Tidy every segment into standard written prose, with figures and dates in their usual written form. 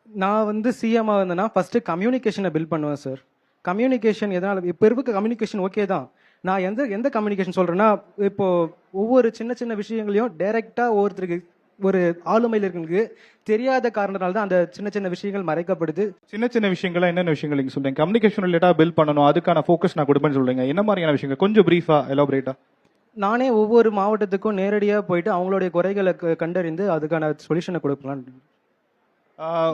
நான் வந்து சிஎம்மா இருந்தேன்னா ஃபர்ஸ்ட் கம்யூனிகேஷனை பில்ட் பண்ணுவேன் சார். கம்யூனிகேஷன் எதனால் இப்போ இருக்க கம்யூனிகேஷன் ஓகே தான். நான் எந்த எந்த கம்யூனிகேஷன் சொல்கிறேன்னா, இப்போ ஒவ்வொரு சின்ன சின்ன விஷயங்களையும் டைரெக்டாக ஒவ்வொருத்தருக்கு ஒரு ஆளுமையில் இருக்கிறவங்களுக்கு தெரியாத காரணத்தால தான் அந்த சின்ன சின்ன விஷயங்கள் மறைக்கப்படுது. சின்ன சின்ன விஷயங்களா என்னென்ன விஷயங்கள் நீங்க சொல்றீங்க? கம்யூனிகேஷன் ரிலேட்டா பில்ட் பண்ணணும், அதுக்கான ஃபோக்கஸ் நான் கொடுப்பேன்னு சொல்றீங்க. என்ன மாதிரியான விஷயங்கள் கொஞ்சம் பிரீஃபா எலாபரேட்டா? நானே ஒவ்வொரு மாவட்டத்துக்கும் நேரடியாக போயிட்டு அவங்களுடைய குறைகளை கண்டறிந்து அதுக்கான சொல்யூஷனை கொடுக்கலான்னு.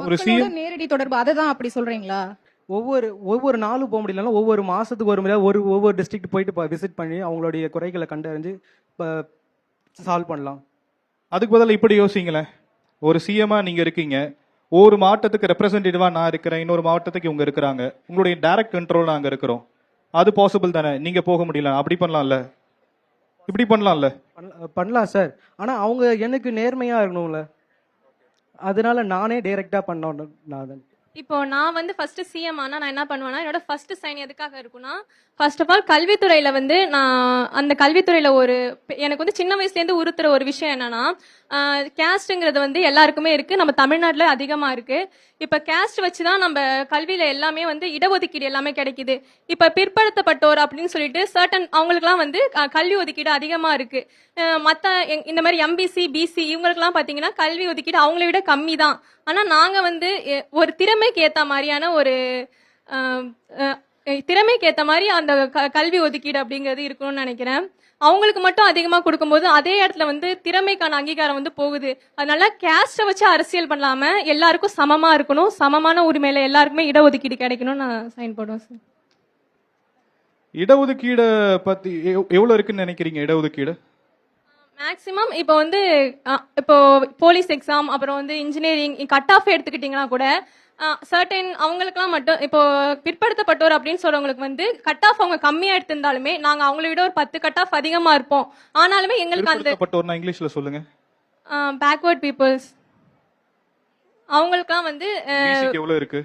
ஒரு மக்களோட சிஎம் நேரடி தொடர்பு அதுதான் அப்படி சொல்றீங்களா? ஒவ்வொரு ஒவ்வொரு நாளும் போக முடியலனாலும் ஒவ்வொரு மாசத்துக்கு ஒரு முறை ஒவ்வொரு டிஸ்ட்ரிக்ட் போயிட்டு விசிட் பண்ணி அவங்களுடைய குறைகளை கண்டறிஞ்சு சால்வ் பண்ணலாம். அதுக்கு பதிலா இப்படி யோசிங்களேன். ஒரு சிஎம்மா நீங்க இருக்கீங்க, ஒரு மாவட்டத்துக்கு ரெப்ரசன்டேட்டிவா நான் இருக்கிறேன், இன்னொரு மாவட்டத்துக்கு இவங்க இருக்கிறாங்க, உங்களுடைய டைரக்ட் கண்ட்ரோல் நாங்க இருக்கிறோம். அது பாசிபிள் தானே? நீங்க போக முடியல, அப்படி பண்ணலாம்ல, இப்படி பண்ணலாம்ல. பண்ணலாம் சார். ஆனா அவங்க எனக்கு நேர்மையா இருக்கணும்ல, அதனால நானே டைரக்டா பண்ணணும். நான் இப்போ நான் வந்து ஃபர்ஸ்ட் சிஎம் ஆனா நான் என்ன பண்ணுவேன்னா, என்னோட ஃபர்ஸ்ட் சைன் எதுக்காக இருக்குன்னா, ஃபர்ஸ்ட் ஆஃப் ஆல் கல்வித்துறையில வந்து நான் அந்த கல்வித்துறையில எனக்கு வந்து சின்ன வயசுல இருந்து உறுத்துற ஒரு விஷயம் என்னன்னா, கேஸ்ட்ங்கிறது வந்து எல்லாருக்குமே இருக்கு, நம்ம தமிழ்நாட்டுல அதிகமா இருக்கு. இப்ப கேஸ்ட் வச்சுதான் நம்ம கல்வியில எல்லாமே வந்து இடஒதுக்கீடு எல்லாமே கிடைக்குது. இப்ப பிற்படுத்தப்பட்டோர் அப்படின்னு சொல்லிட்டு சர்டன் அவங்களுக்குலாம் வந்து கல்வி ஒதுக்கீடு அதிகமா இருக்கு. இந்த மாதிரி எம்பிசி பிசி இவங்களுக்குலாம் பாத்தீங்கன்னா கல்வி ஒதுக்கீடு அவங்கள விட கம்மி தான். ஆனா நாங்க வந்து ஒரு திறமைக்கு ஏத்த மாதிரியான ஒரு திறமைக்கு ஏத்த மாதிரி அந்த கல்வி ஒதுக்கீடு அப்படிங்கிறது இருக்கணும்னு நினைக்கிறேன். அவங்களுக்கு மட்டும் அதிகமா கொடுக்கும்போது அதே இடத்துல வந்து திறமைக்கான அங்கீகாரம் வந்து போகுது. அதனால கேஸ்ட வச்சு அரசியல் பண்ணாம எல்லாருக்கும் சமமா இருக்கணும், சமமான உரிமையில எல்லாருக்குமே இடஒதுக்கீடு கிடைக்கணும்னு நான் சைன் போடுவேன் சார். இடஒதுக்கீடு பத்தி எவ்வளவு இருக்குன்னு நினைக்கிறீங்க? இடஒதுக்கீடு மேக்சிமம் இப்போ போலீஸ் எக்ஸாம், அப்புறம் வந்து இன்ஜினியரிங் கட் ஆஃப் எடுத்துக்கிட்டீங்கன்னா கூட சர்டன் அவங்களுக்குலாம் மட்டும் இப்போ பிற்படுத்தப்பட்டோர் அப்படின்னு சொல்றவங்களுக்கு வந்து கட் ஆஃப் அவங்க கம்மியா எடுத்திருந்தாலுமே நாங்க அவங்கள விட ஒரு 10 கட் ஆஃப் அதிகமா இருப்போம். ஆனாலுமே எங்களுக்கு அந்த பிற்படுத்தப்பட்டோர்னா இங்கிலீஷ்ல சொல்லுங்க. பேக்வர்ட் பீப்புள்ஸ் அவங்களுக்குலாம் வந்து பிசிக்கு எவ்வளவு இருக்கு?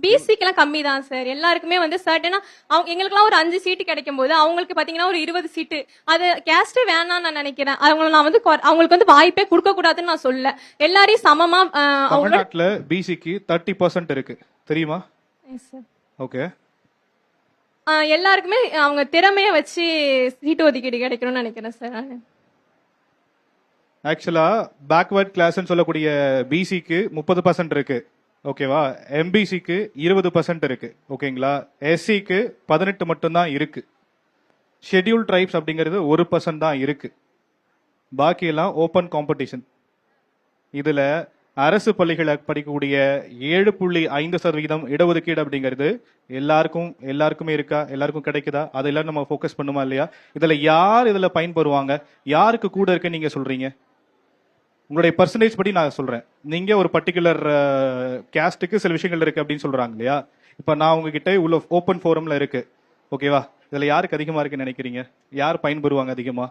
பிசிக்கெல்லாம் கம்மி தான் சார். எல்லாருக்குமே வந்து சர்டனா அவங்க எங்களுக்குலாம் ஒரு 5 சீட்டு கிடைக்கும் போது அவங்களுக்கு பாத்தீங்கன்னா ஒரு 20 சீட்டு. அது கேஸ்டே வேணாம்னு நான் நினைக்கிறேன். நான் வந்து அவங்களுக்கு வந்து வாய்ப்பே கொடுக்க கூடாதுன்னு நான் சொல்ல. எல்லாரையும் சமமா தமிழ்நாட்டுல பிசிக்கு 30% இருக்கு தெரியுமா? ஓகே. எல்லாருக்குமே அவங்க திறமைய வச்சு சீட்டு ஒதுக்கீடு கிடைக்கணும்னு நினைக்கிறேன் சார். ஆக்சுவலா பேக்வர்ட் கிளாஸ்ன்னு சொல்லக்கூடிய பிசிக்கு 30% இருக்கு, ஓகேவா? எம்பிசிக்கு 20% இருக்கு, ஓகேங்களா? எஸ்சிக்கு 18 மட்டும்தான் இருக்கு. ஷெட்யூல் ட்ரைப்ஸ் அப்படிங்கிறது 1% தான் இருக்கு. பாக்கி எல்லாம் ஓப்பன் காம்படிஷன். இதுல அரசு பள்ளிகளை படிக்கக்கூடிய 7.5% இடஒதுக்கீடு அப்படிங்கிறது எல்லாருக்குமே இருக்கா? எல்லாருக்கும் கிடைக்குதா? அதெல்லாம் நம்ம ஃபோக்கஸ் பண்ணுமா இல்லையா? இதுல யார் இதுல பயன்பெறுவாங்க? யாருக்கு கூட இருக்குன்னு நீங்க சொல்றீங்க? உங்களுடைய பர்சன்டேஜ் படி நான் சொல்றேன். நீங்க ஒரு பர்டிகுலர் கேஸ்டுக்கு சில விஷயங்கள் இருக்கு அப்படின்னு சொல்றாங்க இல்லையா? இப்ப நான் உங்ககிட்ட உள்ள ஓப்பன் ஃபோரம்ல இருக்கு, ஓகேவா? இதுல யாருக்கு அதிகமா இருக்குன்னு நினைக்கிறீங்க? யார் பயன்பெறுவாங்க அதிகமா?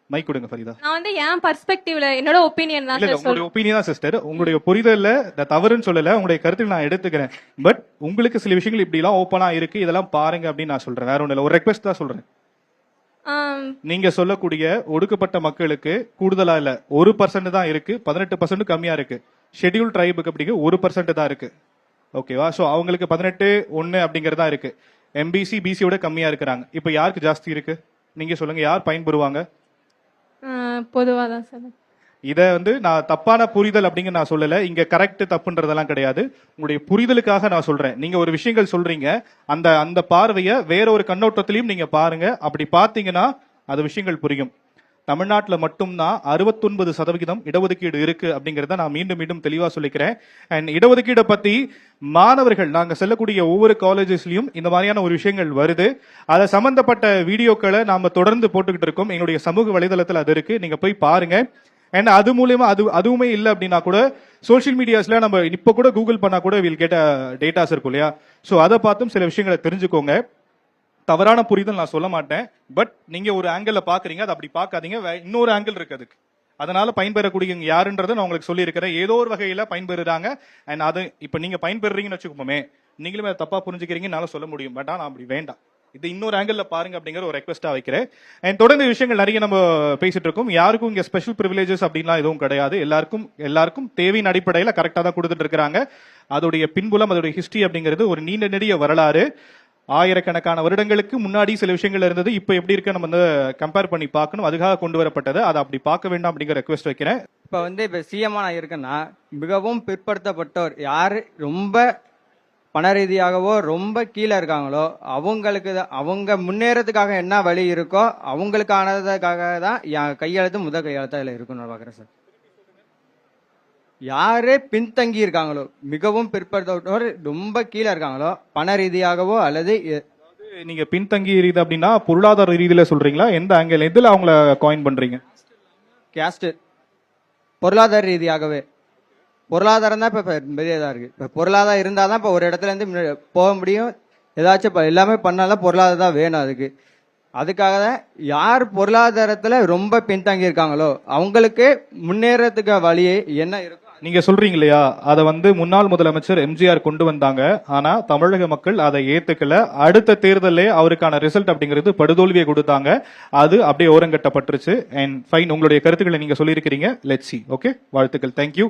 மைக் கொடுங்க ஃபரிதா. நான் வந்து என் பெர்ஸ்பெக்டிவ்ல என்னோட ஒபினியன் தான் சார். உங்களுடைய ஒபினியன் தான் சிஸ்டர். உங்களுடைய புரிதல்ல தவறுன்னு சொல்லல, உங்களுடைய கருத்தில் நான் எடுத்துக்கிறேன். பட் உங்களுக்கு சில விஷயங்கள் இப்படி எல்லாம் ஓப்பனா இருக்கு, இதெல்லாம் பாருங்க அப்படின்னு நான் சொல்றேன். வேற ஒண்ணு இல்ல, ஒரு ரெக்வெஸ்ட் தான் சொல்றேன். நீங்க சொல்லக்கூடிய ஒடுக்கப்பட்ட மக்களுக்கு கூடுதலா இல்ல, 1% தான் இருக்கு, 18% கம்மியா இருக்கு. ஷெட்யூல் ட்ரைபுக்கு அப்படிங்க 1% தான் இருக்கு, ஓகேவா? சோ அவங்களுக்கு 18.1 அப்படிங்கறதா இருக்கு. எம்பிசி பிசியோட கம்மியா இருக்கிறாங்க. இப்ப யாருக்கு ஜாஸ்தி இருக்கு நீங்க சொல்லுங்க, யார் பயன்பெறுவாங்க? பொதுவா தான் சார். இத வந்து நான் தப்பான புரிதல் அப்படிங்க நான் சொல்லல. இங்க கரெக்ட் தப்புன்றதெல்லாம் கிடையாது. உங்களுடைய புரிதலுக்காக நான் சொல்றேன். நீங்க ஒரு விஷயங்கள் சொல்றீங்க, அந்த அந்த பார்வைய வேற ஒரு கண்ணோட்டத்திலையும் நீங்க பாருங்க. அப்படி பாத்தீங்கன்னா அது விஷயங்கள் புரியும். தமிழ்நாட்டில் மட்டும்தான் 69% இடஒதுக்கீடு இருக்கு அப்படிங்கறத நான் மீண்டும் மீண்டும் தெளிவா சொல்லிக்கிறேன். அண்ட் இடஒதுக்கீடை பத்தி மாணவர்கள் நாங்க செல்லக்கூடிய ஒவ்வொரு காலேஜஸ்லயும் இந்த மாதிரியான ஒரு விஷயங்கள் வருது. அதை சம்பந்தப்பட்ட வீடியோக்களை நாம தொடர்ந்து போட்டுக்கிட்டு இருக்கோம். எங்களுடைய சமூக வலைதளத்தில் அது இருக்கு, நீங்க போய் பாருங்க. அண்ட் அது மூலியமா அதுவுமே இல்லை அப்படின்னா கூட சோசியல் மீடியாஸ்ல நம்ம இப்ப கூட கூகுள் பண்ணா கூட வில் கேட்ட டேட்டாஸ் இருக்கும் இல்லையா? சோ அதை பார்த்தும் சில விஷயங்களை தெரிஞ்சுக்கோங்க. தவறான புரிதல் நான் சொல்ல மாட்டேன். பட் நீங்க ஒரு ஆங்கிள் பாக்குறீங்க, அது அப்படி பாக்காதீங்க. இன்னொரு ஆங்கிள் இருக்கு அதுக்கு. அதனால பயன்பெறக்கூடிய யாருன்றதை நான் உங்களுக்கு சொல்லி இருக்கிறேன். ஏதோ ஒரு வகையில பயன்பெறுறாங்க. அண்ட் அது இப்ப நீங்க பயன்பெறீங்கன்னு வச்சுக்கோமே, நீங்களுமே அதை தப்பா புரிஞ்சுக்கிறீங்கன்னு சொல்ல முடியும். பட் நான் அப்படி வேண்டாம். இது இன்னொரு ஆங்கிள் பாருங்க அப்படிங்கிற ஒரு ரெக்வெஸ்டா வைக்கிறேன். அண்ட் தொடர்ந்து விஷயங்கள் நிறைய நம்ம பேசிட்டு இருக்கோம். யாருக்கும் இங்க ஸ்பெஷல் ப்ரிவிலேஜஸ் அப்படின்லாம் எதுவும் கிடையாது. எல்லாருக்கும் தேவையின் அடிப்படையில கரெக்டா தான் கொடுத்துட்டு இருக்காங்க. அதோடைய பின்புலம், அதோடைய ஹிஸ்டரி அப்படிங்கிறது ஒரு நீண்ட நெடிய வரலாறு. ஆயிரக்கணக்கான வருடங்களுக்கு முன்னாடி சில விஷயங்கள் இருந்தது. இப்ப எப்படி இருக்கு நம்ம வந்து கம்பேர் பண்ணி பார்க்கணும். அதுக்காக கொண்டு வரப்பட்டது. அதை அப்படி பார்க்க வேண்டாம் அப்படிங்கிற ரெக்வெஸ்ட் வைக்கிறேன். இப்போ சிஎம்மா நான் இருக்கேன்னா மிகவும் பிற்படுத்தப்பட்டோர் யார் ரொம்ப பண ரீதியாகவோ ரொம்ப கீழே இருக்காங்களோ அவங்க முன்னேறதுக்காக என்ன வழி இருக்கோ அவங்களுக்கானதுக்காக தான் என் கையெழுத்து முதல் கையெழுத்தா இதில் இருக்குன்னு நான் பார்க்குறேன் சார். யாரு பின்தங்கி இருக்காங்களோ, மிகவும் பிற்படுத்தப்பட்டோர் ரொம்ப கீழே இருக்காங்களோ, பண ரீதியாகவோ அல்லது நீங்க பின்தங்கி ரீதி அப்படின்னா பொருளாதார ரீதியில சொல்றீங்களா? எந்த ஆங்கிள், எதுல அவங்கள காயின் பண்றீங்க? கேஸ்ட் பொருளாதார ரீதியாகவே, பொருளாதாரம் தான் இப்போ பெரியதாக இருக்கு. இப்போ பொருளாதாரம் இருந்தால் தான் இப்போ ஒரு இடத்துல இருந்து போக முடியும். ஏதாச்சும் இப்போ எல்லாமே பண்ணாதான் பொருளாதாரம் தான் வேணும். அதுக்காக தான் யார் பொருளாதாரத்தில் ரொம்ப பின்தங்கி இருக்காங்களோ அவங்களுக்கு முன்னேறதுக்கு வழியே என்ன இருக்கும். நீங்க சொல்றீங்க இல்லையா, அதை வந்து முன்னாள் முதலமைச்சர் எம்ஜிஆர் கொண்டு வந்தாங்க. ஆனா தமிழக மக்கள் அதை ஏத்துக்கல. அடுத்த தேர்தலே அவருக்கான ரிசல்ட் அப்படிங்கிறது படுதோல்வியை கொடுத்தாங்க. அது அப்படியே ஓரங்கட்டப்பட்டுருச்சு. அண்ட் ஃபைன், உங்களுடைய கருத்துக்களை நீங்க சொல்லியிருக்கிறீங்க. Let's see. ஓகே, வாழ்த்துக்கள். தேங்க்யூ.